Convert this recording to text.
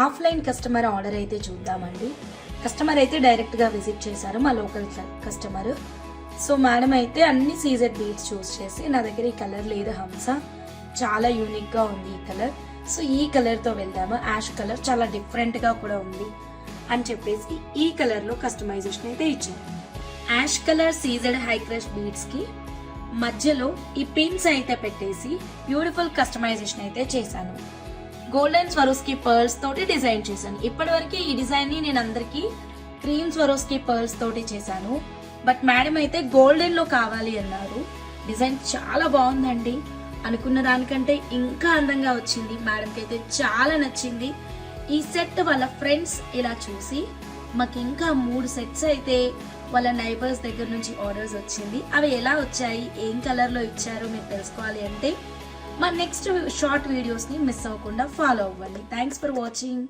Offline customer order అయితే చూద్దామండి. Customer అయితే డైరెక్ట్గా విజిట్ చేశారు, మా లోకల్ కస్టమర్. సో మేడం అయితే అన్ని సీజెడ్ బీడ్స్ చూస్ చేసి నా దగ్గర ఈ కలర్ లేదు హంస, చాలా యూనిక్గా ఉంది ఈ కలర్, సో ఈ కలర్తో వెళ్దాము, యాష్ కలర్ చాలా డిఫరెంట్గా కూడా ఉంది అని చెప్పేసి ఈ కలర్లో కస్టమైజేషన్ అయితే ఇచ్చాను. Ash colour CZ high crush బీడ్స్కి మధ్యలో ఈ పిన్స్ అయితే పెట్టేసి బ్యూటిఫుల్ కస్టమైజేషన్ అయితే చేశాను. గోల్డెన్ స్వరోస్కి పర్ల్స్ తోటి డిజైన్ చేశాను. ఇప్పటివరకు ఈ డిజైన్ ని నేను అందరికి క్రీమ్ స్వరోస్కి పర్ల్స్ తోటి చేశాను, బట్ మేడం అయితే గోల్డెన్ లో కావాలి అన్నారు. డిజైన్ చాలా బాగుందండి, అనుకున్న దానికంటే ఇంకా అందంగా వచ్చింది. మేడంకి అయితే చాలా నచ్చింది. ఈ సెట్ వాళ్ళ ఫ్రెండ్స్ ఇలా చూసి మాకు ఇంకా 3 సెట్స్ అయితే వాళ్ళ నైబర్స్ దగ్గర నుంచి ఆర్డర్స్ వచ్చింది. అవి ఎలా వచ్చాయి, ఏం కలర్ లో ఇచ్చారో మీరు తెలుసుకోవాలి అంటే మా నెక్స్ట్ షార్ట్ వీడియోస్ ని మిస్ అవ్వకుండా ఫాలో అవ్వండి. Thanks for watching.